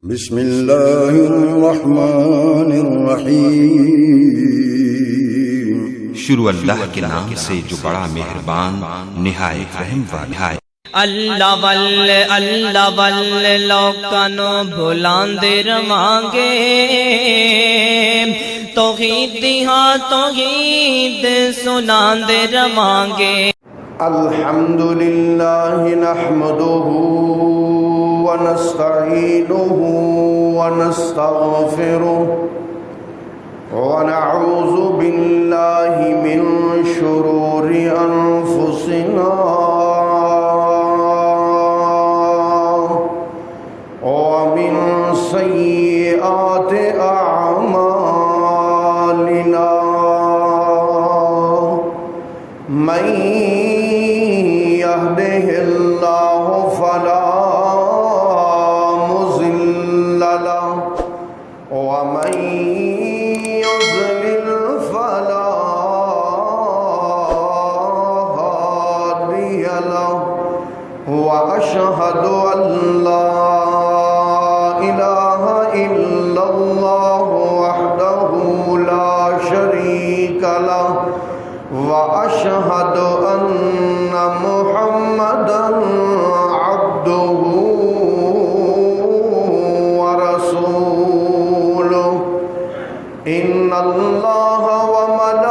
بسم اللہ الرحمن الرحیم۔ شروع اللہ کے نام سے جو بڑا مہربان نہایت رحم والا ہے۔ اللہ واللہ لوکانو بھلاندے رمانگے، توحید ہاں توحید سناندے رمانگے۔ الحمدللہ نحمدہ ونستعینہ ونستغفرہ ونعوذ باللہ من شرور انفسنا ومن سیئات اعمالنا، من يهده الله فلا مضل له ومن يضلل فلا هادي له، وأشهد أن لا إله إلا الله وحده لا شريك له، وأشهد أن محمدا عبده ورسوله، إن الله وملائكته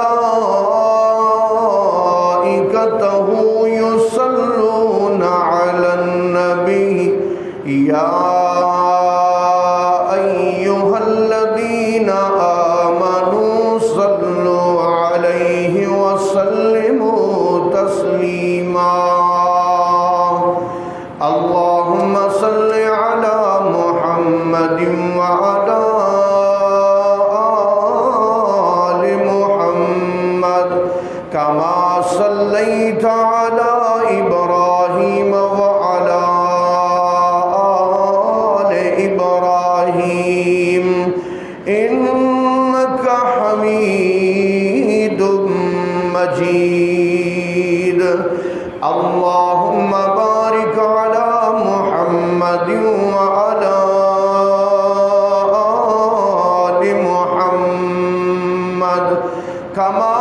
يصلون على النبي، يا أيها الذين آمنوا صلوا عليه وسلموا تسليما، اللهم صل على محمد وعلى آل محمد كما صليت على إبراهيم وعلى آل إبراهيم إنك حميد مجيد، اللهم بارك على محمد وعلى آل محمد كما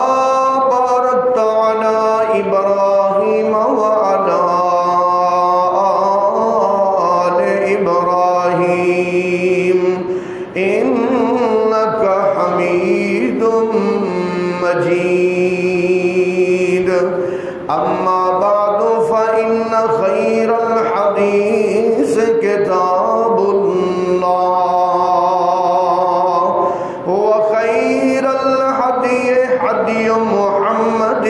باركت على إبراهيم وعلى آل إبراهيم إنك حميد مجيد، أما بعد فإن خير الحديث كتاب الله، وخير الهدي هدي محمد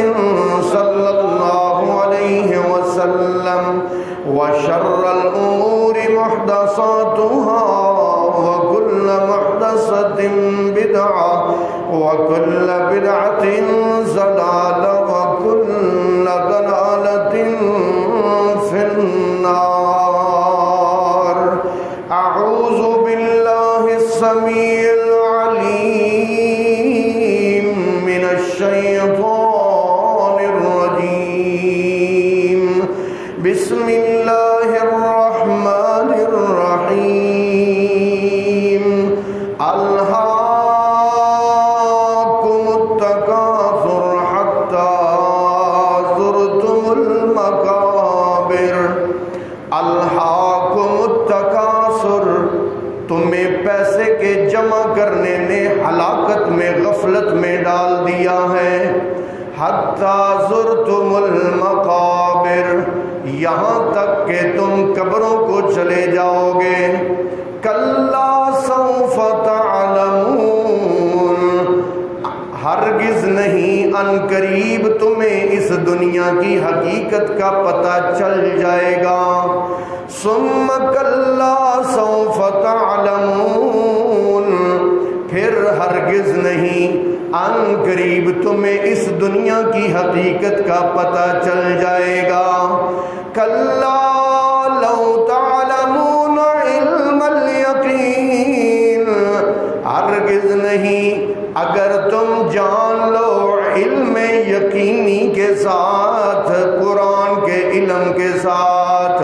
صلى الله عليه وسلم، وشر الأمور محدثاتها، وكل محدثة بدعة، وكل بدعة ضلالة، وكل ضلالة في النار۔ أعوذ بالله السميع العليم من الشيطان الرجيم، بسم الله الرحمن الرحيم، ألهاكم التكاثر حتى زرتم المقابر، ألهاكم التكاثر، تمہیں پیسے کے جمع کرنے نے ہلاکت میں غفلت میں ڈال دیا ہے، حتی زرتم المقابر، یہاں تک کہ تم قبروں کو چلے جاؤ گے، کلا سوف تعلمون، ہرگز نہیں، ان قریب تمہیں اس دنیا کی حقیقت کا پتہ چل جائے گا، ثم کلا سوف تعلمون، پھر ہرگز نہیں، ان قریب تمہیں اس دنیا کی حقیقت کا پتہ چل جائے گا، کلا لو تعلمون علم الیقین، ہرگز نہیں، اگر تم جان لو علم یقینی کے ساتھ، قرآن کے علم کے ساتھ،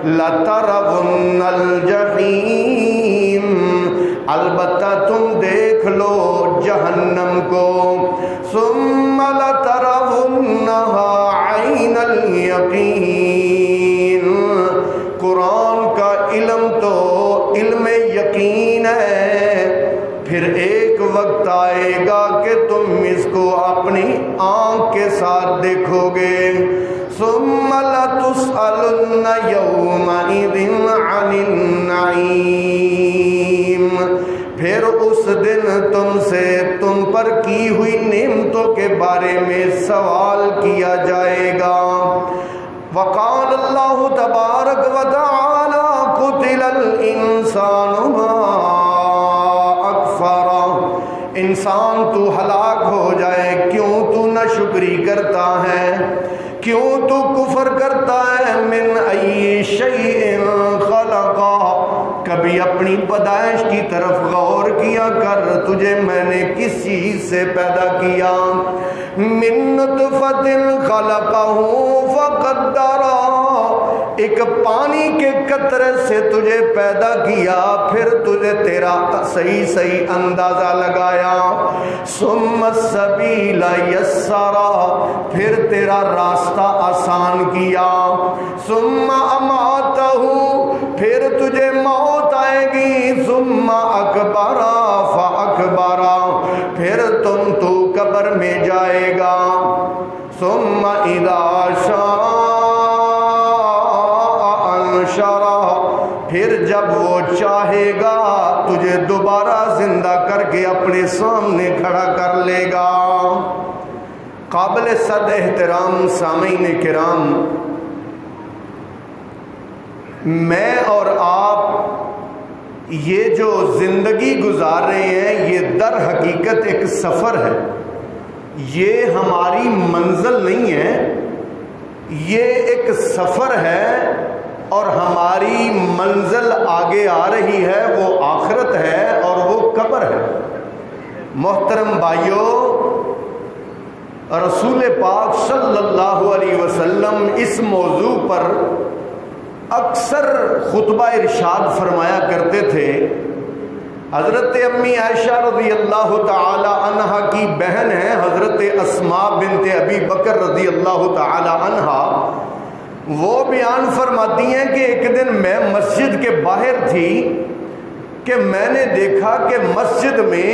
لَتَرَوُنَّ الْجَحِيمَ، علم یقین ہے، پھر ایک وقت آئے گا کہ تم اس کو اپنی آنکھ کے ساتھ دیکھو گے۔ ثم لتسألن یومئذ عن النعیم، پھر اس دن تم پر کی ہوئی نعمتوں کے بارے میں سوال کیا جائے گا۔ وقال اللہ تبارک و تعالی قتل الانسان ما اکفرہ، انسان تو ہلاک ہو جائے، کیوں تو ناشکری کرتا ہے، کیوں تو کفر کرتا ہے۔ من ای شیء خلقہ، کبھی اپنی پیدائش کی طرف غور کیا کر، تجھے میں نے کس چیز سے پیدا کیا۔ من نطفۃ خلقہ فقدرہ، ایک پانی کے قطرے سے تجھے پیدا کیا، پھر تجھے تیرا صحیح اندازہ لگایا۔ ثم السبیل یسرہ، پھر تیرا راستہ آسان کیا۔ ثم اماتہ، پھر تجھے موت آئے گی۔ ثم اکبرہ فاکبرہ، پھر تو قبر میں جائے گا۔ ثم اذا شاء انشرہ، پھر جب وہ چاہے گا تجھے دوبارہ زندہ کر کے اپنے سامنے کھڑا کر لے گا۔ قابل صد احترام سامعین کرام، میں اور آپ یہ جو زندگی گزار رہے ہیں یہ در حقیقت ایک سفر ہے، یہ ہماری منزل نہیں ہے، یہ ایک سفر ہے اور ہماری منزل آگے آ رہی ہے، وہ آخرت ہے اور وہ قبر ہے۔ محترم بھائیوں، رسول پاک صلی اللہ علیہ وسلم اس موضوع پر اکثر خطبہ ارشاد فرمایا کرتے تھے۔ حضرت امی عائشہ رضی اللہ تعالی عنہا کی بہن ہیں حضرت اسماء بنت ابی بکر رضی اللہ تعالی عنہا، وہ بیان فرماتی ہیں کہ ایک دن میں مسجد کے باہر تھی کہ میں نے دیکھا کہ مسجد میں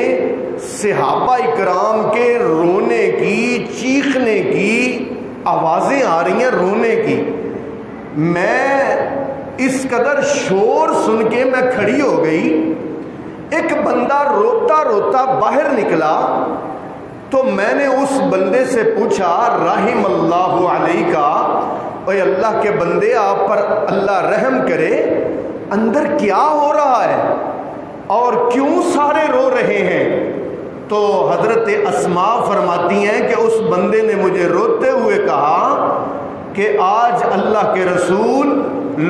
صحابہ اکرام کے رونے کی، چیخنے کی آوازیں آ رہی ہیں، رونے کی۔ میں اس قدر شور سن کے میں کھڑی ہو گئی۔ ایک بندہ روتا روتا باہر نکلا تو میں نے اس بندے سے پوچھا رحم اللہ علیہ کا، اے اللہ کے بندے آپ پر اللہ رحم کرے، اندر کیا ہو رہا ہے اور کیوں سارے رو رہے ہیں؟ تو حضرت اسماء فرماتی ہیں کہ اس بندے نے مجھے روتے ہوئے کہا کہ آج اللہ کے رسول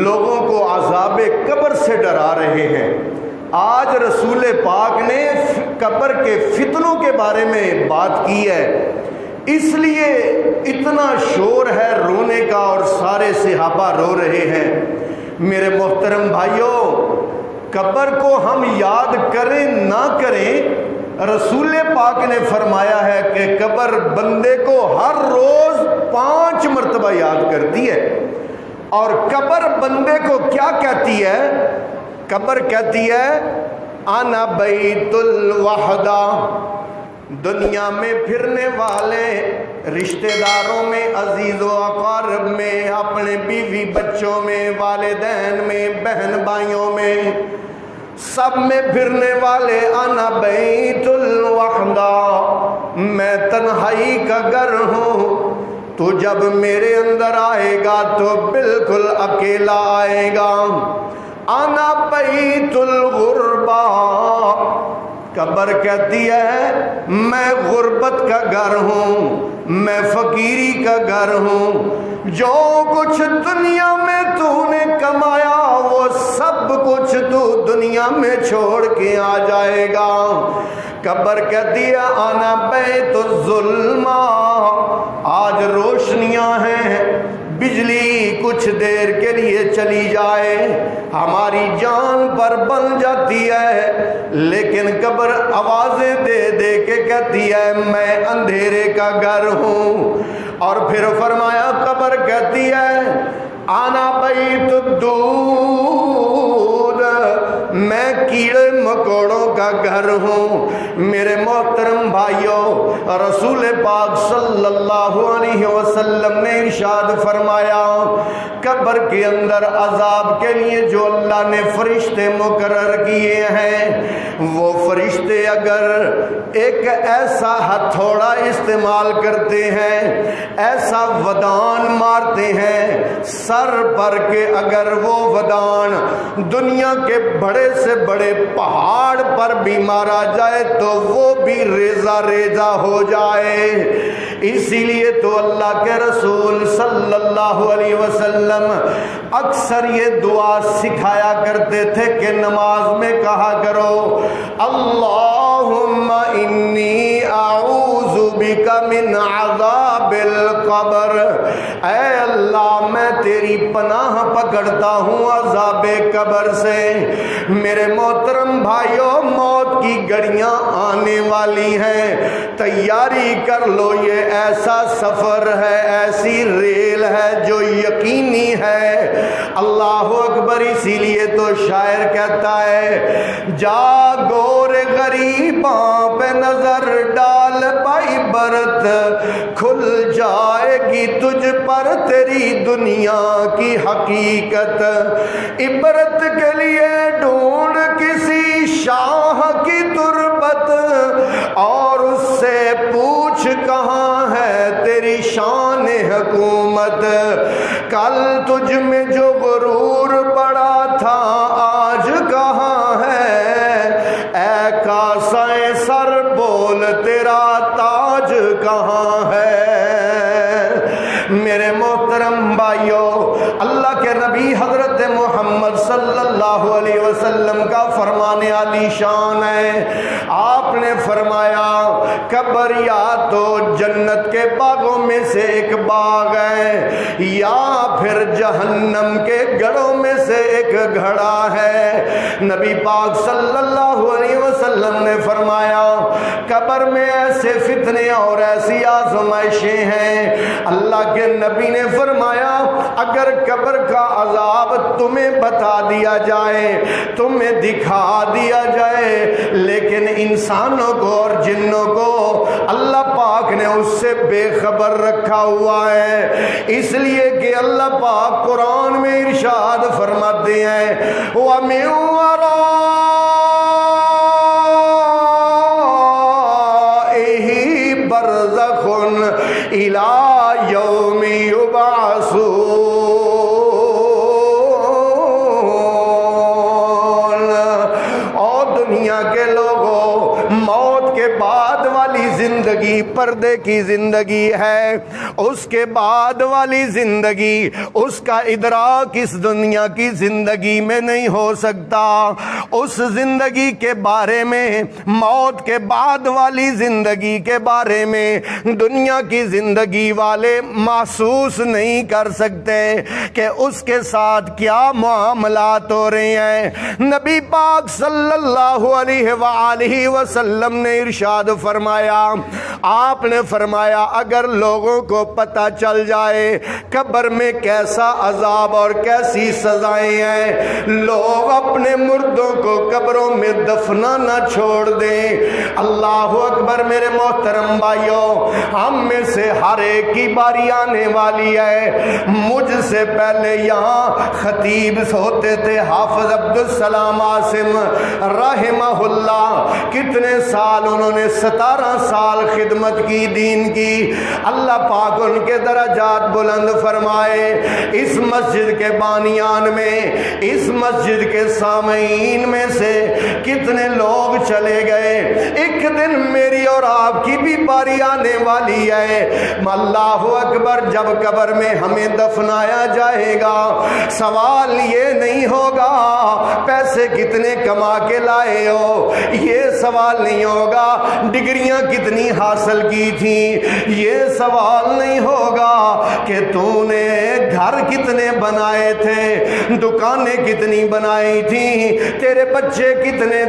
لوگوں کو عذاب قبر سے ڈرا رہے ہیں، آج رسول پاک نے قبر کے فتنوں کے بارے میں بات کی ہے، اس لیے اتنا شور ہے رونے کا اور سارے صحابہ رو رہے ہیں۔ میرے محترم بھائیوں، قبر کو ہم یاد کریں نہ کریں، رسول پاک نے فرمایا ہے کہ قبر بندے کو ہر روز 5 مرتبہ یاد کرتی ہے۔ اور قبر بندے کو کیا کہتی ہے؟ قبر کہتی ہے انا بیت الوحدہ، دنیا میں پھرنے والے، رشتہ داروں میں، عزیز و اقارب میں، اپنے بیوی بچوں میں، والدین میں، بہن بھائیوں میں، سب میں پھرنے والے، انا بیت الوحدہ، میں تنہائی کا گھر ہوں، تو جب میرے اندر آئے گا تو بالکل اکیلا آئے گا۔ انا بیت الغربہ، قبر کہتی ہے میں غربت کا گھر ہوں، میں فقیری کا گھر ہوں، جو کچھ دنیا میں تو نے کمایا وہ سب کچھ تو دنیا میں چھوڑ کے آ جائے گا۔ قبر کہتی ہے انا بیت الظلمہ، آج روشنیاں ہیں، بجلی کچھ دیر کے لیے چلی جائے ہماری جان پر بن جاتی ہے، لیکن قبر آوازیں دے دے کے کہتی ہے میں اندھیرے کا گھر ہوں۔ اور پھر فرمایا قبر کہتی ہے انا بیت الدود، میں کیڑے مکوڑوں کا گھر ہوں۔ میرے محترم بھائیوں، رسول پاک صلی اللہ علیہ وسلم نے ارشاد فرمایا قبر کے اندر عذاب کے لیے جو اللہ نے فرشتے مقرر کیے ہیں، وہ فرشتے اگر ایک ایسا ہتھوڑا استعمال کرتے ہیں، ایسا ودان مارتے ہیں سر پر کے اگر وہ ودان دنیا کے بڑے سے بڑے پہاڑ پر بھی مارا جائے تو وہ بھی ریزہ ریزہ ہو جائے۔ اسی لیے تو اللہ کے رسول صلی اللہ علیہ وسلم اکثر یہ دعا سکھایا کرتے تھے کہ نماز میں کہا کرو اللہم انی اعوذ بک من عذاب القبر، اے اللہ میں تیری پناہ پکڑتا ہوں عذاب قبر سے۔ میرے محترم بھائیوں، موت کی گھڑیاں آنے والی ہیں، تیاری کر لو، یہ ایسا سفر ہے، ایسی ریل ہے جو یقینی ہے۔ اللہ اکبر۔ اسی لیے تو شاعر کہتا ہے جاگور غریباں پہ نظر ڈال بھائی برت، کھل جائے گی تجھ پر تیری دنیا کی حقیقت۔ عبرت کے لیے ڈھونڈ کسی شاہ کی تربت اور اس سے پوچھ کہاں ہے تیری شان حکومت۔ کل تجھ میں جو غرور پڑا تھا آج کہاں ہے، اے کاسائے سر بول تیرا تاج کہاں ہے۔ میرے محترم بھائیوں، اللہ کے نبی حضرت محمد صلی اللہ علیہ وسلم کا فرمان عالی شان ہے۔ آپ نے فرمایا قبر یا تو جنت کے باغوں میں سے ایک باغ ہے یا پھر جہنم کے گڑھوں میں سے ایک گھڑا ہے۔ نبی پاک صلی اللہ علیہ وسلم نے فرمایا قبر میں ایسے فتنے اور ایسی آزمائشیں ہیں، اللہ کے نبی نے فرمایا اگر قبر کا عذاب تمہیں بتا دیا جائے، تمہیں دکھا دیا جائے، لیکن انسانوں کو اور جنوں کو اللہ پاک نے اس سے بے خبر رکھا ہوا ہے۔ اس لیے کہ اللہ پاک قرآن میں ارشاد فرماتے ہیں وَمِن وَرَائِهِ بَرْزَخٌ إِلَى يَوْمِ يُبْعَثُونَ۔ اور دنیا کے لوگوں، موت کے بعد والی زندگی پردے کی زندگی ہے، اس کے بعد والی زندگی اس کا ادراک اس دنیا کی زندگی میں نہیں ہو سکتا۔ اس زندگی کے بارے میں، موت کے بعد والی زندگی کے بارے میں دنیا کی زندگی والے محسوس نہیں کر سکتے کہ اس کے ساتھ کیا معاملات ہو رہے ہیں۔ نبی پاک صلی اللہ علیہ وآلہ وسلم نے ارشاد فرمایا، آپ نے فرمایا اگر لوگوں کو پتہ چل جائے قبر میں کیسا عذاب اور کیسی سزائیں ہیں، لوگ اپنے مردوں کو قبروں میں دفنانا چھوڑ دیں۔ اللہ اکبر۔ میرے محترم بھائیوں، ہم میں سے ہر ایک کی باری آنے والی ہے۔ مجھ سے پہلے یہاں خطیب ہوتے تھے حافظ عبدالسلام عاصم رحمہ اللہ، کتنے سال انہوں نے 17 سال خدمت کی دین کی۔ اللہ پاک ان کے درجات بلند فرمائے۔ اس مسجد کے بانیان میں، اس مسجد کے سامعین میں سے کتنے لوگ چلے گئے۔ ایک دن میری اور آپ کی بھی باری آنے والی ہے۔ اللہ اکبر۔ جب قبر میں ہمیں دفنایا جائے گا، سوال یہ نہیں ہوگا پیسے کتنے کما کے لائے ہو، یہ سوال نہیں ہوگا ڈگریاں کتنی حاصل کی تھیں، یہ سوال نہیں ہوگا کہ تو نے گھر کتنے بنائے تھے، دکانیں کتنی بنائی تھیں، تیرے بچے کتنے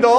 2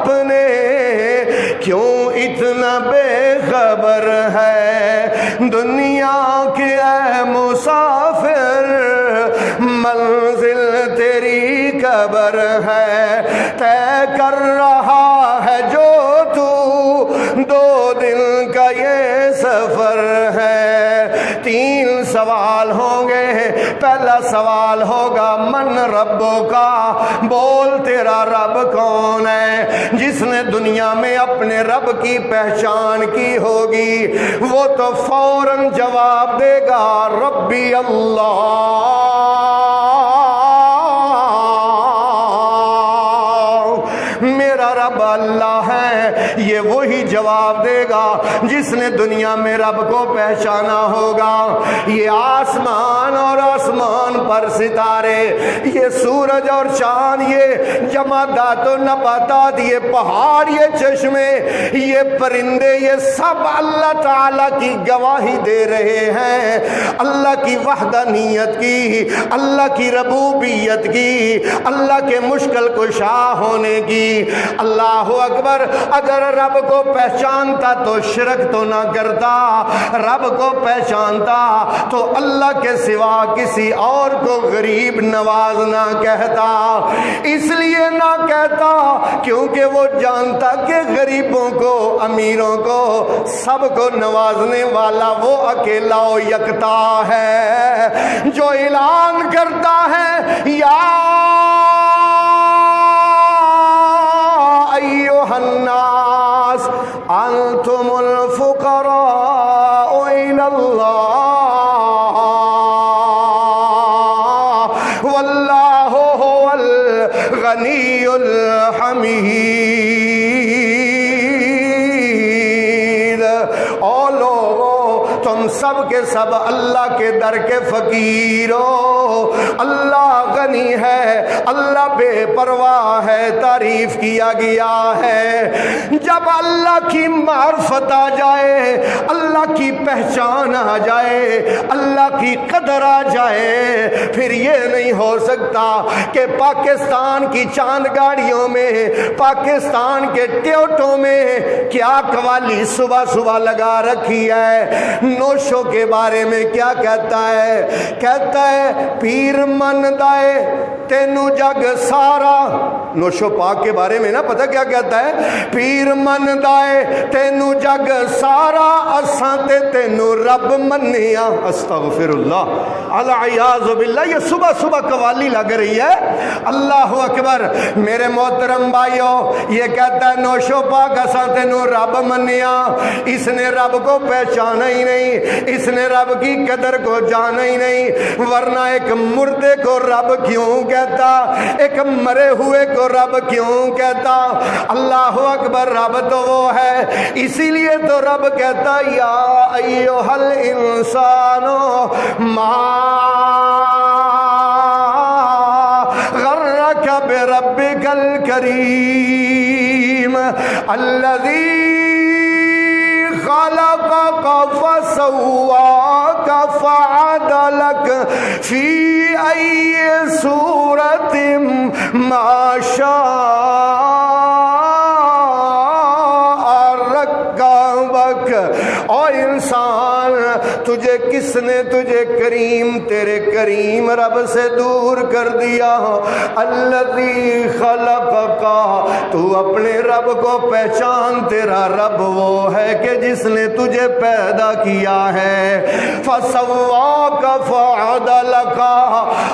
اپنے کیوں اتنا بے خبر ہے دنیا کے اے مسافر منزل تیری قبر ہے طے کر رہا ہے جو تو 2 دن کا یہ سفر ہے 3 سوال ہوں گے پہلا سوال ہوگا من ربو کا بول تیرا رب کون ہے جس نے دنیا میں اپنے رب کی پہچان کی ہوگی وہ تو فوراً جواب دے گا ربی اللہ میرا رب اللہ ہے یہ وہی جواب دے گا جس نے دنیا میں رب کو پہچانا ہوگا یہ آسمان اور آسمان پر ستارے یہ سورج اور چاند یہ جمادات و نباتات یہ پہاڑ یہ چشمے یہ پرندے یہ سب اللہ تعالی کی گواہی دے رہے ہیں اللہ کی وحدانیت کی اللہ کی ربوبیت کی اللہ کے مشکل کشا ہونے کی اللہ اکبر اگر رب کو پہچانتا تو شرک تو نہ کرتا رب کو پہچانتا تو اللہ کے سوا کسی اور کو غریب نواز نہ کہتا اس لیے نہ کہتا کیونکہ وہ جانتا کہ غریبوں کو امیروں کو سب کو نوازنے والا وہ اکیلا و یکتا ہے جو اعلان کرتا ہے یا ایھا الناس انتم الفقراء الی اللہ واللہ هو الغنی الحمید او لوگو تم سب کے سب اللہ کے در کے فقیر ہو اللہ غنی ہے اللہ بے پرواہ ہے تعریف کیا گیا ہے جب اللہ کی معرفت آ جائے اللہ کی پہچان آ جائے اللہ کی قدر آ جائے پھر یہ نہیں ہو سکتا کہ پاکستان کی چاند گاڑیوں میں پاکستان کے ٹیوٹوں میں کیا قوالی صبح صبح لگا رکھی ہے نوشوں کے بارے میں کیا کہتا ہے پیر من دائے تینو جگ سارا نوشو پاک کے بارے میں نا پتہ کیا کہتا ہے پیر من دائے تینو جگ سارا اساں تے تینو رب منیا استغفر اللہ العیاذ باللہ یہ صبح صبح قوالی لگ رہی ہے اللہ اکبر میرے محترم بھائیو یہ کہتا ہے نوشو پاک اساں تینو رب منیا اس نے رب کو پہچانا ہی نہیں اس نے رب کی قدر کو جانا ہی نہیں ورنہ ایک مردے کو رب کیوں کہتا ایک مرے ہوئے کو رب کیوں کہتا اللہ اکبر رب تو وہ ہے اسی لیے تو رب کہتا یا ایھا الانسان ما غرک بربک الکریم الذی خلقك فسواك فعدلك في أي صورة ما شاء ركبك اور انسان تجھے کس نے تجھے کریم تیرے کریم رب سے دور کر دیا الذی خلقک تو اپنے رب کو پہچان تیرا رب وہ ہے کہ جس نے تجھے پیدا کیا ہے فسواک فعدلک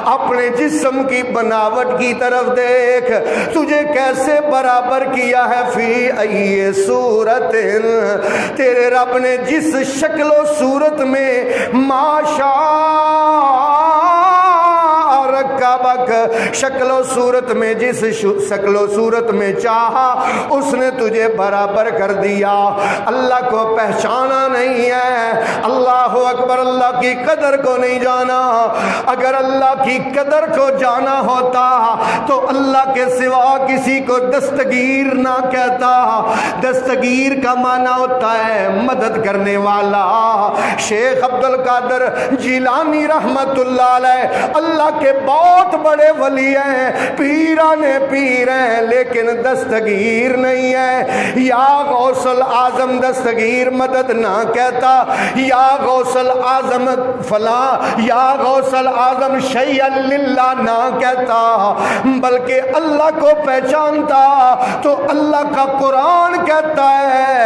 اپنے جسم کی بناوٹ کی طرف دیکھ تجھے کیسے برابر کیا ہے فی ای صورت تیرے رب نے جس شکل و صورت میں ماشاء رکبک شکل و صورت میں جس شکل و صورت میں چاہا اس نے تجھے برابر کر دیا اللہ کو پہچانا نہیں ہے اللہ اکبر اللہ کی قدر کو نہیں جانا اگر اللہ کی قدر کو جانا ہوتا تو اللہ کے سوا کسی کو دستگیر نہ کہتا دستگیر کا معنی ہوتا ہے مدد کرنے والا شیخ عبد القادر جیلانی رحمت اللہ علیہ اللہ کے بہت بہت بڑے ولی ہیں، پیرانے پیر ہیں، لیکن دستگیر نہیں ہے۔ یا غوث العظم دستگیر مدد نہ کہتا، یا غوث العظم فلاں، یا غوث العظم شیئا للہ نہ کہتا، بلکہ اللہ کو پہچانتا تو اللہ کا قرآن کہتا ہے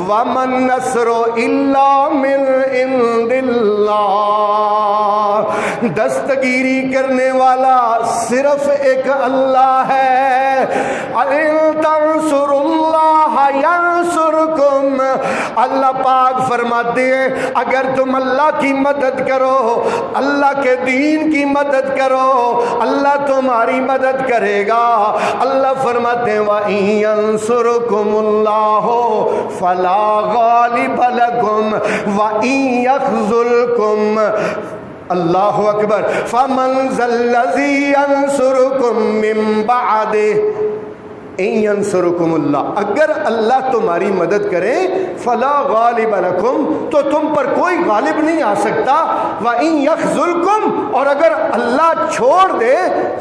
وَمَن نَّصْرُ إِلَّا مِنْ عِنْدِ اللَّهِ، دستگیری کرنے والا صرف ایک اللہ ہے۔ إِن تَنْصُرُوا اللَّهَ يَنْصُرْكُمْ، اللہ پاک فرماتے ہیں اگر تم اللہ کی مدد کرو، اللہ کے دین کی مدد کرو، اللہ تمہاری مدد کرے گا۔ اللہ فرماتے ہیں وَإِن يَنْصُرْكُمُ اللَّهُ فَلَا غَالِبَ لَكُمْ وَإِن يَخْذُلْكُمْ، اللہ اکبر، فَمَنْ ذَا الَّذِي يَنْصُرُكُمْ مِنْ بَعْدِهِ ان ینصرکم اللہ، اگر اللہ تمہاری مدد کرے فلا غالب لکم، تو تم پر کوئی غالب نہیں آ سکتا، وَإِن يَخْذُلْكُمْ، اور اگر اللہ چھوڑ دے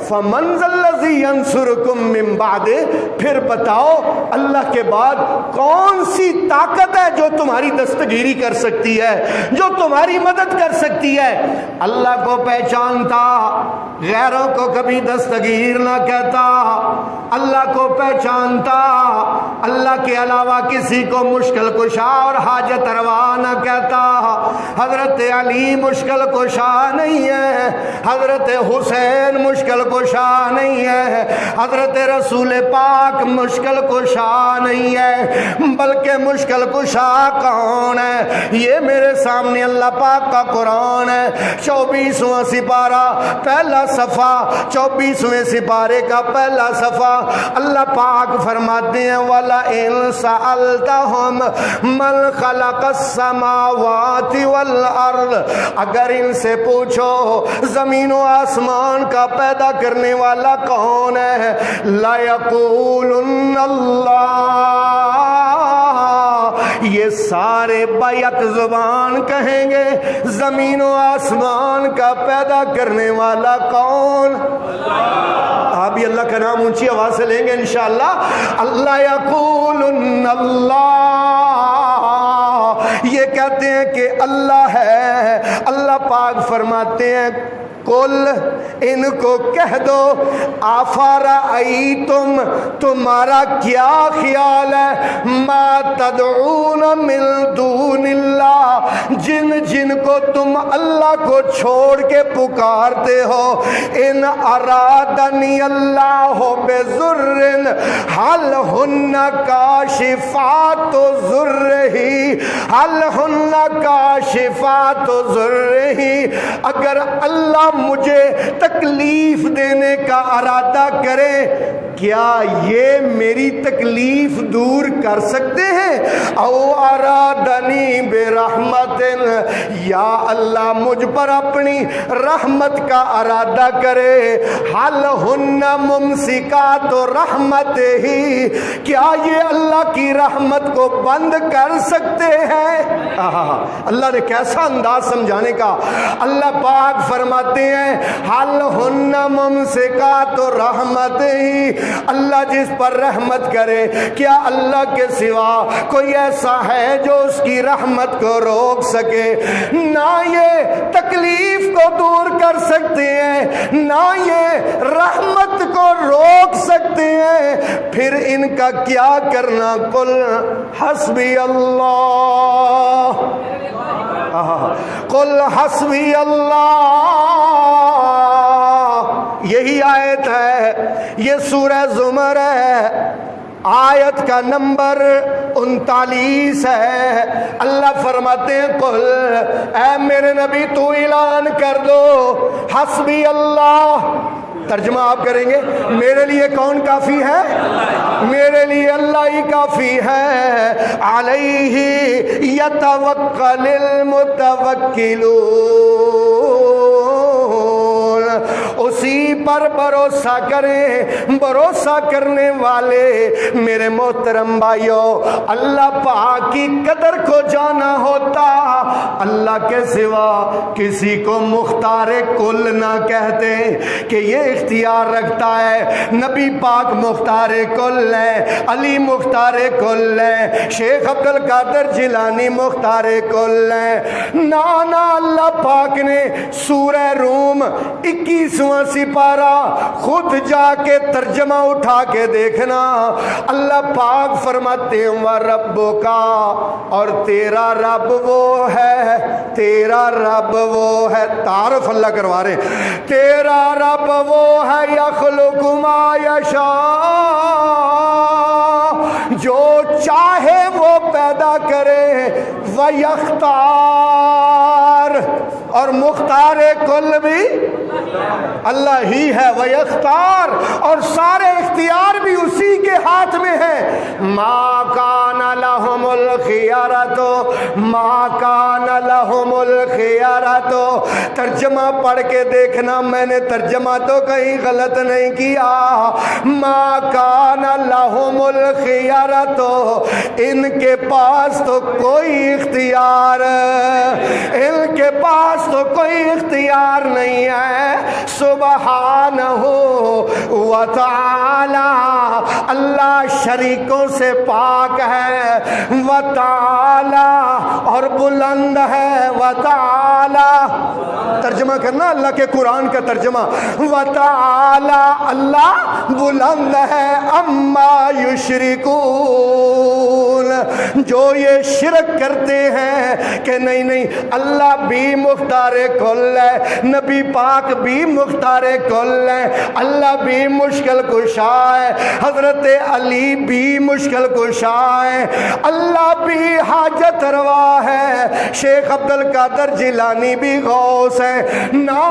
فَمَنْ ذَا الَّذِي يَنْصُرُكُمْ مِنْ بَعْدِهِ، پھر بتاؤ اللہ کے بعد کون سی طاقت ہے جو تمہاری دستگیری کر سکتی ہے، جو تمہاری مدد کر سکتی ہے۔ اللہ کو پہچانتا، غیروں کو کبھی دستگیر نہ کہتا، اللہ کو پہچانتا، اللہ کے علاوہ کسی کو مشکل کشا اور حاجت روا نہ کہتا۔ حضرت علی مشکل کشا نہیں ہے، حضرت حسین مشکل کشا نہیں ہے، حضرت رسول پاک مشکل کشا نہیں ہے، بلکہ مشکل کشا کون ہے؟ یہ میرے سامنے اللہ پاک کا قرآن ہے، 24واں سپارہ پہلا صفحہ، 24ویں سپارے کا پہلا صفحہ، اللہ پاک فرماتے ہیں وَلَئِن سَأَلْتَهُمْ مَنْ خَلَقَ السَّمَاوَاتِ وَالْأَرْضِ، اگر ان سے پوچھو زمین و آسمان کا پیدا کرنے والا کون ہے، لَيَقُولُنَّ اللَّهُ، یہ سارے بیک زبان کہیں گے زمین و آسمان کا پیدا کرنے والا کون؟ آپ بھی اللہ کا نام اونچی آواز سے لیں گے انشاءاللہ، اللہ یقولن اللہ، یہ کہتے ہیں کہ اللہ ہے۔ اللہ پاک فرماتے ہیں قل، ان کو کہہ دو افرأیتم، تمہارا کیا خیال ہے، ما تدعون من دون اللہ، جن جن کو تم اللہ کو چھوڑ کے پکارتے ہو، ان ارادنی اللہ بضر حل ہن کاشفات ضرہ، حل ہن کاشفات ضرہ، اگر اللہ مجھے تکلیف دینے کا ارادہ کرے کیا یہ میری تکلیف دور کر سکتے ہیں؟ او ارادنی برحمت، یا اللہ مجھ پر اپنی رحمت کا ارادہ کرے، حل ہن ممسکات رحمت ہی، کیا یہ اللہ کی رحمت کو بند کر سکتے ہیں؟ اللہ نے کیسا انداز سمجھانے کا۔ اللہ پاک فرماتے ہیں حل ہن ممسکات رحمت ہی، اللہ جس پر رحمت کرے، کیا اللہ کے سوا کوئی ایسا ہے جو اس کی رحمت کو روک سکے؟ نہ یہ تکلیف کو دور کر سکتے ہیں، نہ یہ رحمت کو روک سکتے ہیں، پھر ان کا کیا کرنا؟ قل حسبی اللہ، قل حسبی اللہ، یہی آیت ہے، یہ سورہ زمر ہے، آیت کا نمبر 39 ہے۔ اللہ فرماتے ہیں قل، اے میرے نبی تو اعلان کر دو حسبی اللہ، ترجمہ آپ کریں گے میرے لیے کون کافی ہے؟ میرے لیے اللہ ہی کافی ہے، علیہ یتوکل المتوکلون، اسی پر بھروسہ کریں۔ بھروسہ کرنے والے میرے محترم بھائیوں، اللہ پاک کی قدر کو جانا ہوتا، اللہ کے سوا کسی کو مختار کل نہ کہتے کہ یہ اختیار رکھتا ہے۔ نبی پاک مختار کل ہے، علی مختار کل ہے، شیخ عبد القادر جیلانی مختار کل ہے۔ نانا اللہ پاک نے سورہ روم 21واں سپارہ خود جا کے ترجمہ اٹھا کے دیکھنا، اللہ پاک فرماتے ہیں وَرَبُّكَ، اور تیرا رب وہ ہے، تیرا رب وہ ہے، تعارف اللہ کروا رہے ہیں، تیرا رب وہ ہے یخلق ما یشاء، جو چاہے وہ پیدا کرے، وَيَخْتَارُ، اور مختار کل بھی اللہ ہی ہے، وَيَخْتَارُ، اور سارے اختیار بھی اسی کے ہاتھ میں ہے۔ مَا كَانَ لَهُمُ الْخِيَرَةُ، مَا كَانَ لَهُمُ الْخِيَرَةُ، ترجمہ پڑھ کے دیکھنا، میں نے ترجمہ تو کہیں غلط نہیں کیا۔ مَا كَانَ لَهُمُ الْخِيَرَةُ، ان کے پاس تو کوئی اختیار، ان کے پاس تو کوئی اختیار نہیں ہے۔ سبحانہ و تعالی، اللہ شریکوں سے پاک ہے، و تعالی، اور بلند ہے، و تعالی، ترجمہ کرنا اللہ کے قرآن کا ترجمہ، و تعالی، اللہ بلند ہے، اما یشرکون، جو یہ شرک کرتے ہیں کہ نہیں نہیں اللہ بھی مختار کل ہے، نبی پاک بھی مختار کل ہے، اللہ بھی مشکل کشا ہے، حضرت علی بھی مشکل کشا ہے، اللہ بھی حاجت روا ہے، شیخ عبد القادر جیلانی بھی غوث ہے۔ نا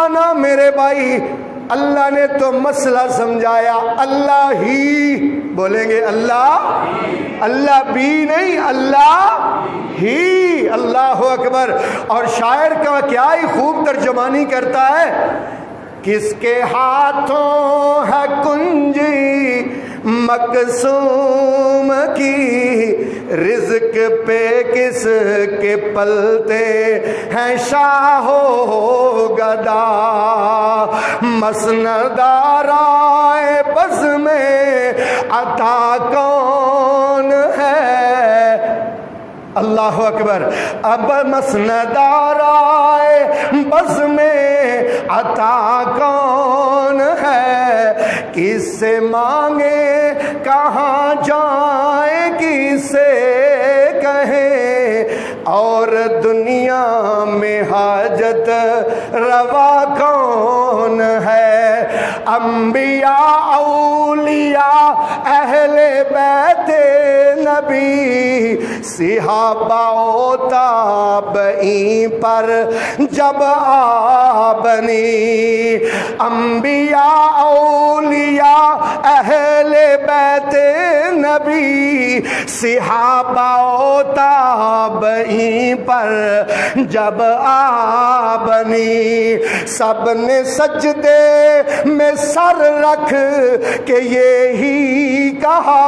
نا میرے بھائی، اللہ نے تو مسئلہ سمجھایا، اللہ ہی، بولیں گے اللہ، اللہ بھی نہیں، اللہ ہی، اللہ اکبر۔ اور شاعر کا کیا ہی خوب ترجمانی کرتا ہے، کس کے ہاتھوں ہے کنجی مقسوم کی، رزق پہ کس کے پلتے ہیں شاہ و گدا، مسند آرائے بز میں عطا کون ہے، اللہ اکبر۔ اب مسند آرائے بز میں عطا کون ہے، کس سے مانگے کہاں جائیں، کس سے کہیں، اور دنیا میں حاجت روا کون ہے، انبیاء اولیاء اہل بیت نبی، صحابہ و تابعین پر جب آبنی، انبیاء اولیاء اہل بیت نبی، صحابہ و تابعین پر جب آبنی، سب نے سجدے میں سر رکھ کے یہی کہا،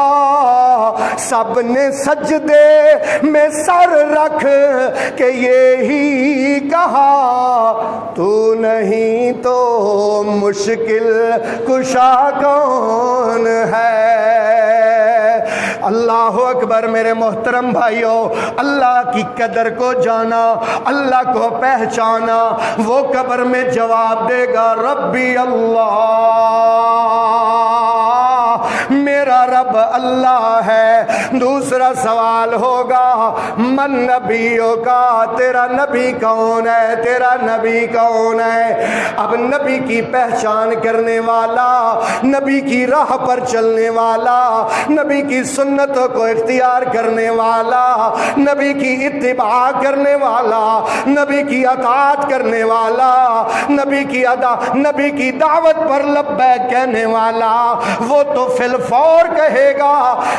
سب نے سجدے میں سر رکھ کے یہی کہا، تو نہیں تو مشکل کشا کون ہے۔ اللہ اکبر میرے محترم بھائیوں، اللہ کی قدر کو جانا، اللہ کو پہچانا، وہ قبر میں جواب دے گا ربی اللہ، میرا رب اللہ ہے۔ دوسرا سوال ہوگا من نبیوں کا، تیرا نبی کون ہے، تیرا نبی کون ہے۔ اب نبی کی پہچان کرنے والا، نبی کی راہ پر چلنے والا، نبی کی سنتوں کو اختیار کرنے والا، نبی کی اتباع کرنے والا، نبی کی اطاعت کرنے والا، نبی کی دعوت پر لبیک کہنے والا، وہ تو فی الفور کہے گا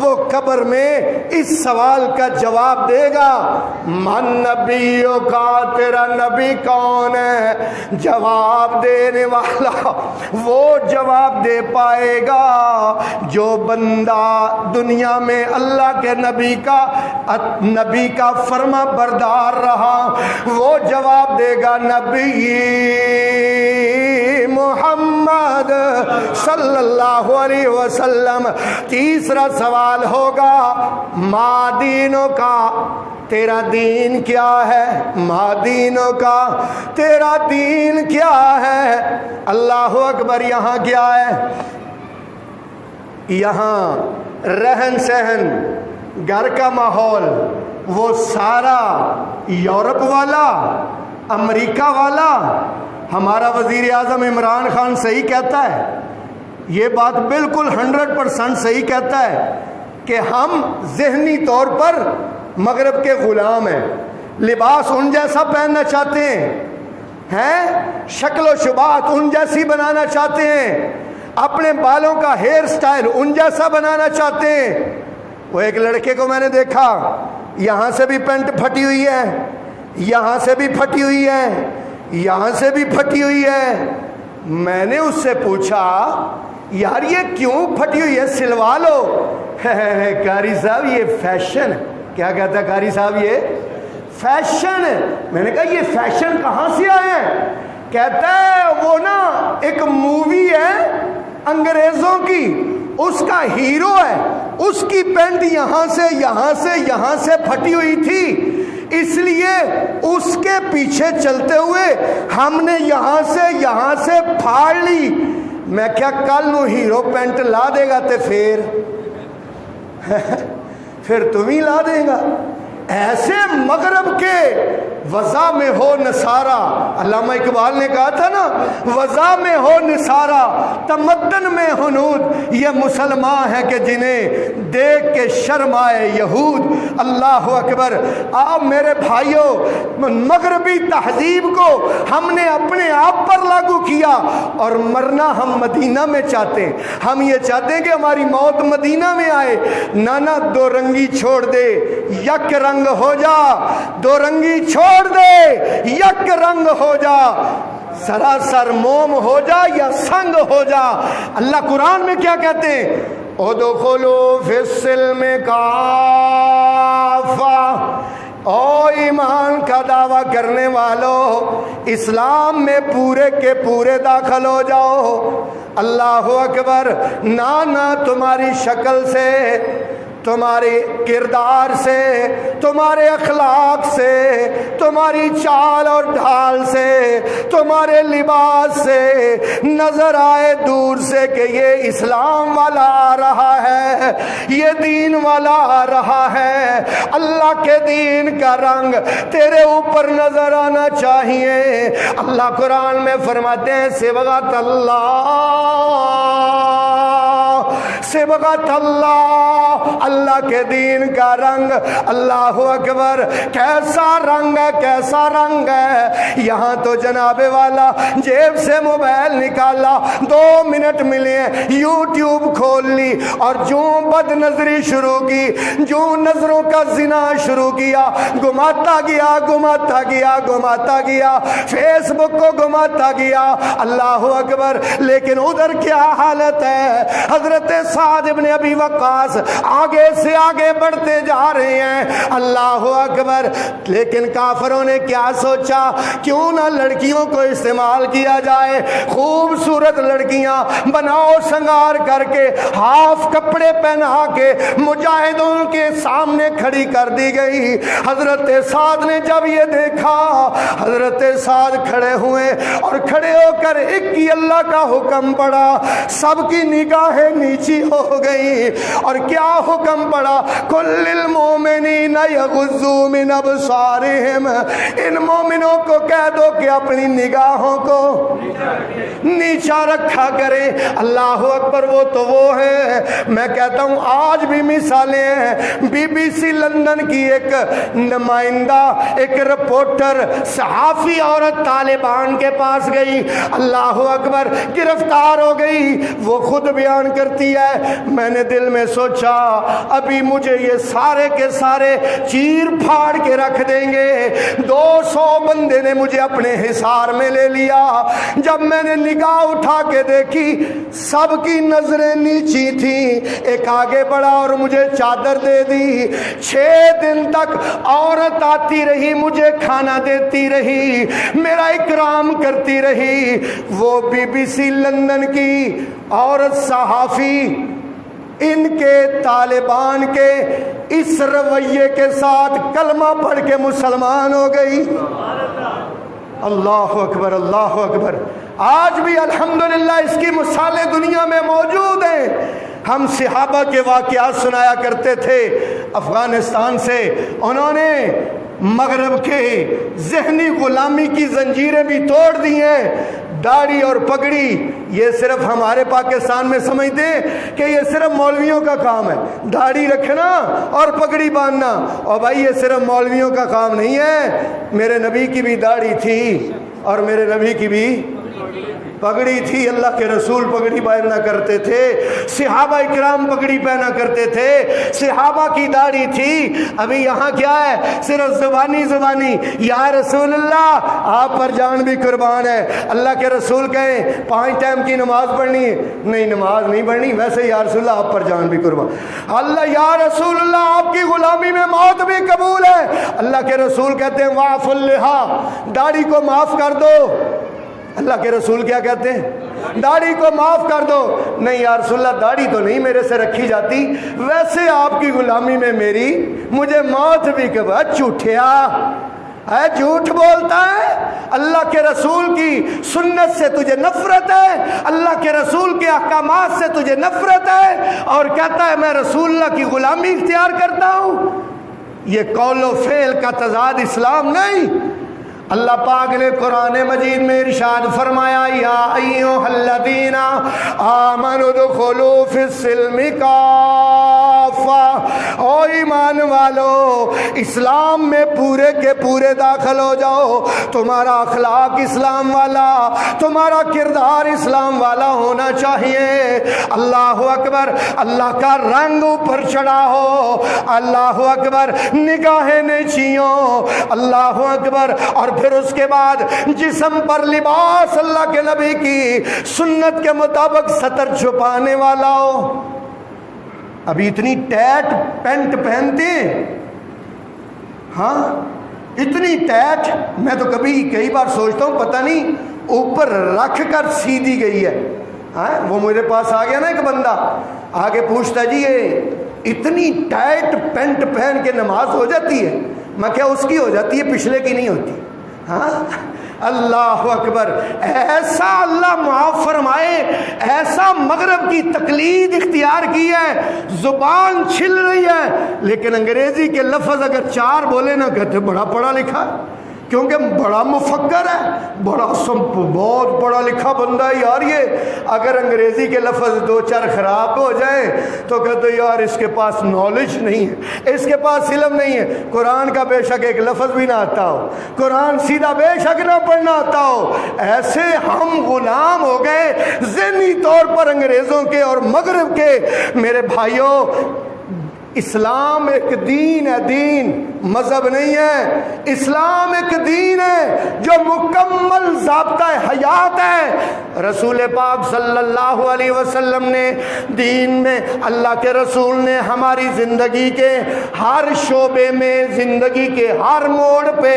وہ قبر میں اس سوال کا جواب دے گا، من نبیوں کا، تیرا نبی کون ہے؟ جواب دینے والا وہ جواب دے پائے گا جو بندہ دنیا میں اللہ کے نبی کا فرما بردار رہا، وہ جواب دے گا نبی محمد صلی اللہ علیہ وسلم۔ تیسرا سوال ہوگا ما دینوں کا، تیرا دین کیا ہے؟ ما دینوں کا، تیرا دین کیا ہے؟ اللہ اکبر۔ یہاں کیا ہے؟ یہاں رہن سہن، گھر کا ماحول وہ سارا یورپ والا، امریکہ والا۔ ہمارا وزیر اعظم عمران خان صحیح کہتا ہے، یہ بات بالکل 100% صحیح کہتا ہے کہ ہم ذہنی طور پر مغرب کے غلام ہیں، لباس ان جیسا پہننا چاہتے ہیں، شکل و شباہت ان جیسی بنانا چاہتے ہیں، اپنے بالوں کا ہیئر سٹائل ان جیسا بنانا چاہتے ہیں۔ وہ ایک لڑکے کو میں نے دیکھا، یہاں سے بھی پینٹ پھٹی ہوئی ہے، یہاں سے بھی پھٹی ہوئی ہے، یہاں سے بھی پھٹی ہوئی ہے۔ میں نے اس سے پوچھا یار یہ کیوں پھٹی ہوئی ہے، سلوا لو۔ قاری صاحب یہ فیشن ہے۔ کیا کہتا ہے قاری صاحب؟ یہ فیشن ہے۔ میں نے کہا یہ فیشن کہاں سے آیا ہے؟ کہتا ہے وہ نا ایک مووی ہے انگریزوں کی، اس کا ہیرو ہے، اس کی پینٹ یہاں سے پھٹی ہوئی تھی، اس لیے اس کے پیچھے چلتے ہوئے ہم نے یہاں سے پھاڑ لی۔ میں کیا کل نو ہیرو پینٹ لا دے گا تے پھر تم ہی لا دے گا۔ ایسے مغرب کے وضع میں ہو نصارہ، علامہ اقبال نے کہا تھا نا، وضع میں ہو نصارہ تمدن میں ہنود، یہ مسلمان ہے کہ جنہیں دیکھ کے شرم آئے یہود۔ اللہ اکبر۔ آپ میرے بھائیوں، مغربی تہذیب کو ہم نے اپنے آپ پر لاگو کیا اور مرنا ہم مدینہ میں چاہتے ہیں۔ ہم یہ چاہتے ہیں کہ ہماری موت مدینہ میں آئے۔ نانا دو رنگی چھوڑ دے، یک رنگ ہو جا، دو رنگی چھوڑ دے، یک رنگ ہو جا، سراسر موم ہو جا یا سنگ ہو جا۔ اللہ قرآن میں کیا کہتے ہیں؟ ادخلوا فی السلم کافہ، او ایمان کا دعویٰ کرنے والو، اسلام میں پورے کے پورے داخل ہو جاؤ۔ اللہ اکبر۔ نہ تمہاری شکل سے، تمہارے کردار سے، تمہارے اخلاق سے، تمہاری چال اور ڈھال سے، تمہارے لباس سے نظر آئے دور سے کہ یہ اسلام والا آ رہا ہے، یہ دین والا آ رہا ہے۔ اللہ کے دین کا رنگ تیرے اوپر نظر آنا چاہیے۔ اللہ قرآن میں فرماتے ہیں صبغۃ اللہ، صبغۃ اللہ، اللہ کے دین کا رنگ۔ اللہ اکبر۔ کیسا رنگ ہے، کیسا رنگ ہے۔ یہاں تو جناب والا جیب سے موبائل نکالا، 2 منٹ ملے، یوٹیوب کھول لی اور جو بد نظری شروع کی، جو نظروں کا زنا شروع کیا، گھماتا گیا، فیس بک کو گھماتا گیا۔ اللہ اکبر۔ لیکن ادھر کیا حالت ہے؟ حضرت سعد ابن ابی وقاص آگے سے آگے بڑھتے جا رہے ہیں۔ اللہ اکبر۔ لیکن کافروں نے کیا سوچا؟ کیوں نہ لڑکیوں کو استعمال کیا جائے، خوبصورت لڑکیاں بناؤ سنگار کر کے، ہاف کپڑے پہنا کے مجاہدوں کے سامنے کھڑی کر دی گئی۔ حضرت سعد نے جب یہ دیکھا، حضرت سعد کھڑے ہوئے اور کھڑے ہو کر ایک ہی اللہ کا حکم پڑا، سب کی نگاہیں نیچی ہو گئی۔ اور کیا حکم پڑا؟ کل للمؤمنین یغضوا من ابصارہم، ان مومنوں کو کہہ دو کہ اپنی نگاہوں کو نیچا رکھا کریں۔ اللہ اکبر۔ وہ تو وہ ہے، میں کہتا ہوں آج بھی مثالیں ہیں۔ بی بی سی لندن کی ایک نمائندہ، ایک رپورٹر، صحافی عورت طالبان کے پاس گئی، اللہ اکبر، گرفتار ہو گئی۔ وہ خود بیان کرتی ہے میں نے دل میں سوچا ابھی مجھے یہ سارے کے سارے چیر پھاڑ کے رکھ دیں گے. 200 بندے نے مجھے اپنے حصار میں لے لیا. جب میں نے نگاہ اٹھا کے دیکھی سب کی نظریں نیچی تھیں. ایک آگے بڑھا اور مجھے چادر دے دی. 6 دن تک عورت آتی رہی, مجھے کھانا دیتی رہی, میرا اکرام کرتی رہی. وہ BBC لندن کی عورت صحافی ان کے طالبان کے اس رویے کے ساتھ کلمہ پڑھ کے مسلمان ہو گئی. اللہ اکبر, اللہ اکبر. آج بھی الحمدللہ اس کی مثالیں دنیا میں موجود ہیں. ہم صحابہ کے واقعات سنایا کرتے تھے افغانستان سے. انہوں نے مغرب کے ذہنی غلامی کی زنجیریں بھی توڑ دی ہیں. داڑھی اور پگڑی یہ صرف ہمارے پاکستان میں سمجھتے ہیں کہ یہ صرف مولویوں کا کام ہے, داڑھی رکھنا اور پگڑی باندھنا. اور بھائی یہ صرف مولویوں کا کام نہیں ہے, میرے نبی کی بھی داڑھی تھی اور میرے نبی کی بھی پگڑی تھی. اللہ کے رسول پگڑی پہنا کرتے تھے, صحابہ اکرام پگڑی پہنا کرتے تھے, صحابہ کی داڑھی تھی. ابھی یہاں کیا ہے, صرف زبانی زبانی یا رسول اللہ آپ پر جان بھی قربان ہے. اللہ کے رسول کہیں 5 ٹائم کی نماز پڑھنی ہے, نہیں نماز نہیں پڑھنی, ویسے یا رسول اللہ آپ پر جان بھی قربان. اللہ یا رسول اللہ آپ کی غلامی میں موت بھی قبول ہے. اللہ کے رسول کہتے ہیں واعف اللحا, داڑھی کو معاف کر دو. اللہ کے رسول کیا کہتے ہیں, داڑھی کو معاف کر دو. نہیں یا رسول اللہ داڑھی تو نہیں میرے سے رکھی جاتی, ویسے آپ کی غلامی میں میری مجھے موت بھی کب. جھوٹیا ہے, جھوٹ بولتا ہے. اللہ کے رسول کی سنت سے تجھے نفرت ہے, اللہ کے رسول کے احکامات سے تجھے نفرت ہے, اور کہتا ہے میں رسول اللہ کی غلامی اختیار کرتا ہوں. یہ قول و فعل کا تضاد اسلام نہیں. اللہ پاک نے قرآن مجید میں ارشاد فرمایا یا ایھا الذین آمنوا ادخلوا فی السلم کافہ, او ایمان والو اسلام میں پورے کے پورے داخل ہو جاؤ. تمہارا اخلاق اسلام والا, تمہارا کردار اسلام والا ہونا چاہیے. اللہ اکبر, اللہ کا رنگ اوپر چڑھا ہو. اللہ اکبر, نگاہیں نیچیوں. اللہ اکبر. اور پھر اس کے بعد جسم پر لباس اللہ کے نبی کی سنت کے مطابق سطر چھپانے والا ہو. ابھی اتنی ٹیٹ پینٹ پہنتے ہیں, ہاں اتنی ٹیٹ, میں تو کئی بار سوچتا ہوں پتہ نہیں اوپر رکھ کر سی دی گئی ہے. ہاں وہ میرے پاس آ گیا نا ایک بندہ, آگے پوچھتا جی یہ اتنی ٹائٹ پینٹ پہن کے نماز ہو جاتی ہے؟ میں کیا اس کی ہو جاتی ہے, پچھلے کی نہیں ہوتی. ہاں اللہ اکبر. ایسا اللہ معاف فرمائے, ایسا مغرب کی تقلید اختیار کی ہے, زبان چھل رہی ہے لیکن انگریزی کے لفظ اگر 4 بولے نہ کہتے بڑا پڑھا لکھا, کیونکہ بڑا مفکر ہے, بہت پڑھا لکھا بندہ ہے یار. یہ اگر انگریزی کے لفظ 2-4 خراب ہو جائیں تو کہتے یار اس کے پاس نالج نہیں ہے, اس کے پاس علم نہیں ہے. قرآن کا بے شک ایک لفظ بھی نہ آتا ہو, قرآن سیدھا بے شک نہ پڑھنا آتا ہو. ایسے ہم غلام ہو گئے ذہنی طور پر انگریزوں کے اور مغرب کے. میرے بھائیوں اسلام ایک دین ہے, دین مذہب نہیں ہے. اسلام ایک دین ہے جو مکمل ضابطہ حیات ہے. رسول پاک صلی اللہ علیہ وسلم نے دین میں, اللہ کے رسول نے ہماری زندگی کے ہر شعبے میں, زندگی کے ہر موڑ پہ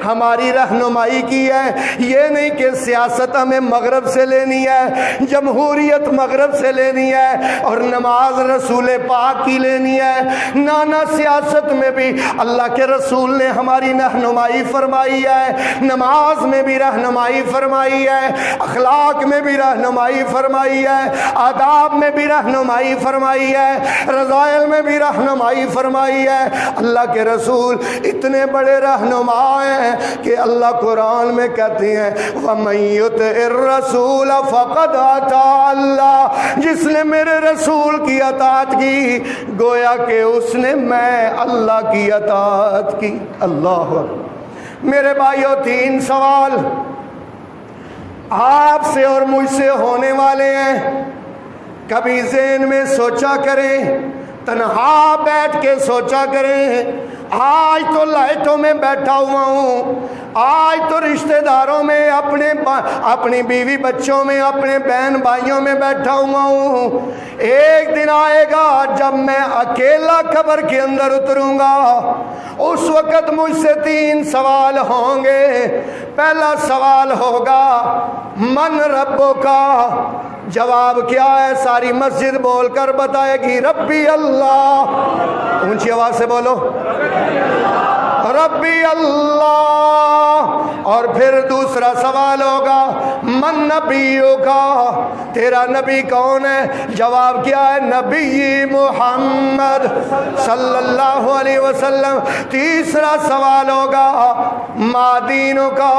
ہماری رہنمائی کی ہے. یہ نہیں کہ سیاست ہمیں مغرب سے لینی ہے, جمہوریت مغرب سے لینی ہے, اور نماز رسول پاک کی لینی ہے. نانا سیاست میں بھی اللہ کے رسول نے ہماری رہنمائی فرمائی ہے, نماز میں بھی رہنمائی فرمائی ہے, اخلاق میں بھی رہنمائی فرمائی ہے, آداب میں بھی رہنمائی فرمائی ہے, رضائل میں بھی رہنمائی فرمائی ہے. اللہ کے رسول اتنے بڑے رہنما ہیں کہ اللہ قرآن میں کہتے ہیں وَمَن يُطِعِ الرَّسُولَ فَقَدْ أَطَاعَ اللَّهَ, جس نے میرے رسول کی اطاعت کی گویا کہ اس نے میں اللہ کی اطاعت کی. اللہ میرے بھائیوں 3 سوال آپ سے اور مجھ سے ہونے والے ہیں. کبھی ذہن میں سوچا کریں، تنہا بیٹھ کے سوچا کریں، آج تو لائٹوں میں بیٹھا ہوا ہوں، آج تو رشتہ داروں میں، اپنی بیوی بچوں میں، اپنے بہن بھائیوں میں بیٹھا ہوا ہوں، ایک دن آئے گا جب میں اکیلا قبر کے اندر اتروں گا، اس وقت مجھ سے 3 سوال ہوں گے۔ پہلا سوال ہوگا من ربو کا، جواب کیا ہے؟ ساری مسجد بول کر بتائے گی ربی اللہ، اونچی آواز سے بولو ربی اللہ۔ اور پھر دوسرا سوال ہوگا من نبیوں کا، تیرا نبی کون ہے؟ جواب کیا ہے؟ نبی محمد صلی اللہ علیہ وسلم۔ تیسرا سوال ہوگا ما دینوں کا،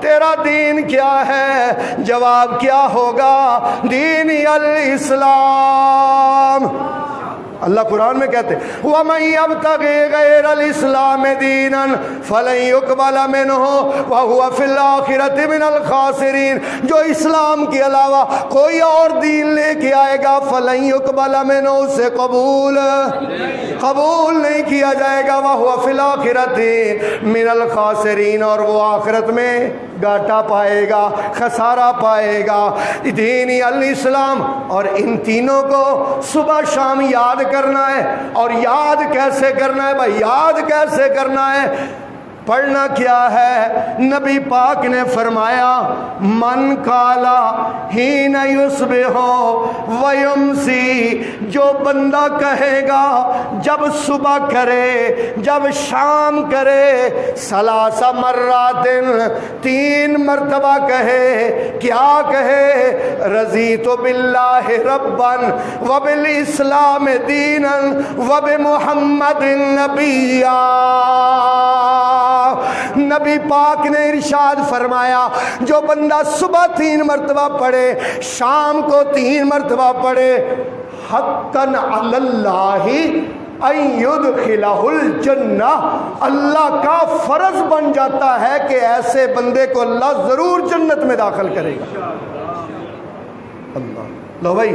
تیرا دین کیا ہے؟ جواب کیا ہوگا؟ دین الاسلام۔ اللہ قرآن میں کہتے ہیں وَمَن يَبْتَغِي غَيْرَ الْإِسْلَامِ دِينًا فَلَن يُقْبَلَ مِنْهُ وَهُوَ فِي الْآخِرَةِ مِنَ الْخَاسِرِينَ، جو اسلام کے علاوہ کوئی اور دین لے کے آئے گا فَلَن يُقْبَلَ مِنْهُ، اسے قبول نہیں کیا جائے گا، وَهُوَ فِي الْآخِرَةِ مِنَ الْخَاسِرِينَ، اور وہ آخرت میں گھاٹا پائے گا، خسارہ پائے گا۔ دین الاسلام، اور ان تینوں کو صبح شام یاد کرنا ہے۔ اور یاد کیسے کرنا ہے بھائی؟ یاد کیسے کرنا ہے؟ پڑھنا کیا ہے؟ نبی پاک نے فرمایا من کالا حین یصبح ویمسی، جو بندہ کہے گا جب صبح کرے جب شام کرے، ثلاث مرات، 3 مرتبہ کہے، کیا کہے؟ رضیت باللہ ربا وبالاسلام دینا وبمحمد نبیا۔ نبی پاک نے ارشاد فرمایا جو بندہ صبح 3 مرتبہ پڑھے، شام کو 3 مرتبہ پڑھے، حقاً علی اللہ ان یدخلہ الجنہ، اللہ کا فرض بن جاتا ہے کہ ایسے بندے کو اللہ ضرور جنت میں داخل کرے گا۔ اللہ، لو بھائی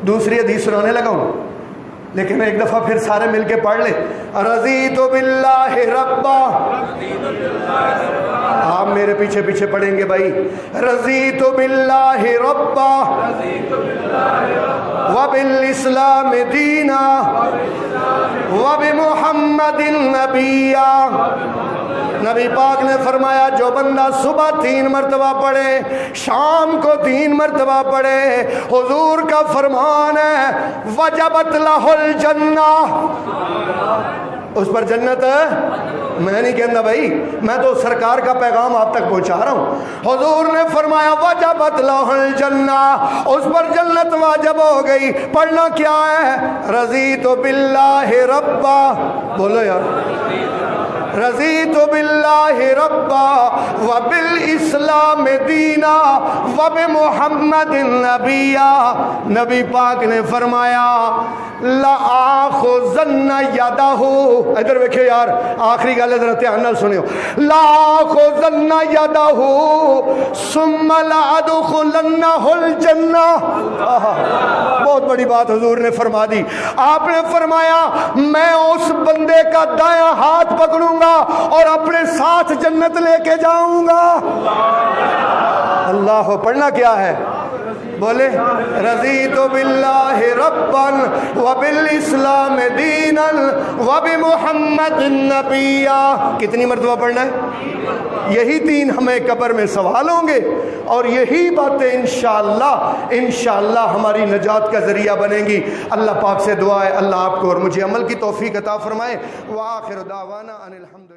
دوسری حدیث سنانے لگا ہوں، لیکن ایک دفعہ پھر سارے مل کے پڑھ لیں رضیت باللہ ربا، آپ میرے پیچھے پیچھے پڑھیں گے بھائی، رضیت باللہ ربا وبالاسلام دینا وبمحمد نبیا۔ نبی پاک نے فرمایا جو بندہ صبح 3 مرتبہ پڑھے، شام کو 3 مرتبہ پڑھے، حضور کا فرمان ہے وجبت لہ الجنہ، اس پر جنت ہے۔ میں نہیں کہنا بھائی، میں تو سرکار کا پیغام آپ تک پہنچا رہا ہوں۔ حضور نے فرمایا وجبت لہ الجنہ، اس پر جنت واجب ہو گئی۔ پڑھنا کیا ہے؟ رضیت باللہ ربا، بولو یار، رضیت باللہ ربا وبالاسلام دینا وبمحمد نبیا۔ نبی پاک نے فرمایا لآخذن یدہ، ادھر دیکھیں یار، آخری گل ذرا دھیان نال سنیو، لآخذن یدہ ثم لأدخلنہ الجنہ۔ بہت بڑی بات حضور نے فرما دی۔ آپ نے فرمایا میں اس بندے کا دایاں ہاتھ پکڑوں گا اور اپنے ساتھ جنت لے کے جاؤں گا۔ اللہ، پڑھنا کیا ہے؟ بولے رضیت باللہ ربا وبالاسلام دینا وبمحمد نبیا۔ کتنی مرتبہ پڑھنا ہے؟ یہی 3 ہمیں قبر میں سوال ہوں گے، اور یہی باتیں انشاءاللہ ہماری نجات کا ذریعہ بنیں گی۔ اللہ پاک سے دعا ہے اللہ آپ کو اور مجھے عمل کی توفیق عطا فرمائے۔ وآخر دعوانا ان الحمد